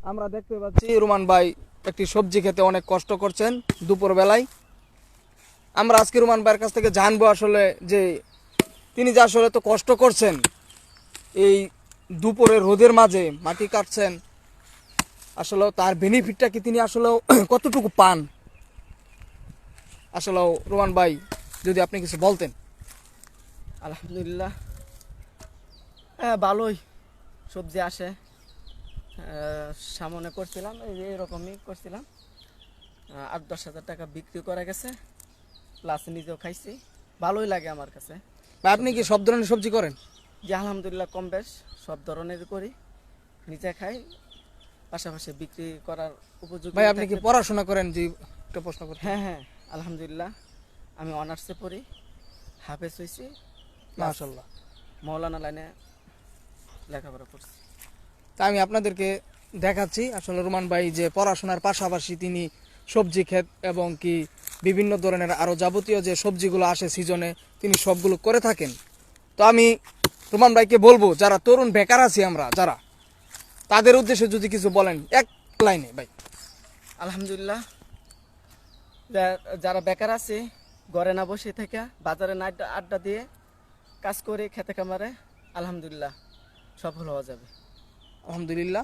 আমরা দেখতে পাচ্ছি রুমান ভাই একটি সবজি খেতে অনেক কষ্ট করছেন দুপুর বেলায়। আমরা আজকে রুমান ভাইয়ের কাছ থেকে জানবো আসলে যে তিনি যে আসলে তো কষ্ট করছেন, এই দুপুরে রোদের মাঝে মাটি কাটছেন, আসলে তার বেনিফিটটা কি তিনি আসলে কতটুকু পান। আসলে রুমান ভাই যদি আপনি কিছু বলতেন। আলহামদুলিল্লাহ, হ্যাঁ ভালোই সবজি আসে। সামনে করছিলাম, এই যে এরকমই করছিলাম। 8-10 হাজার টাকা বিক্রি করা গেছে, প্লাস নিজেও খাইছি। ভালোই লাগে আমার কাছে। ভাই আপনি কি সব ধরনের সবজি করেন? যে আলহামদুলিল্লাহ কম বেশ সব ধরনের করি, নিজে খাই, পাশাপাশি বিক্রি করার উপযোগী ভাই আপনি কি থাকলে- পড়াশোনা করেন? যে একটা প্রশ্ন করতে। হ্যাঁ হ্যাঁ, আলহামদুলিল্লাহ আমি অনার্সে পড়ি, হাফেজ হয়েছি, মাশাআল্লাহ। মৌলানা লাইনে লেখাপড়া করছি। তা আমি আপনাদেরকে দেখাচ্ছি আসলে রুমান ভাই যে পড়াশোনার পাশাপাশি তিনি সবজি ক্ষেত এবং কি বিভিন্ন ধরনের আরও যাবতীয় যে সবজিগুলো আসে সিজনে তিনি সবগুলো করে থাকেন। তো আমি রুমান ভাইকে বলবো যারা তরুণ বেকার আছি আমরা যারা, তাদের উদ্দেশ্যে যদি কিছু বলেন এক লাইনে ভাই। আলহামদুলিল্লাহ, যারা বেকার আছে ঘরে না বসে থেকে বাজারে না আড্ডা দিয়ে কাজ করে খেতে খামারে, আলহামদুলিল্লাহ সফল হওয়া যাবে। আলহামদুলিল্লাহ।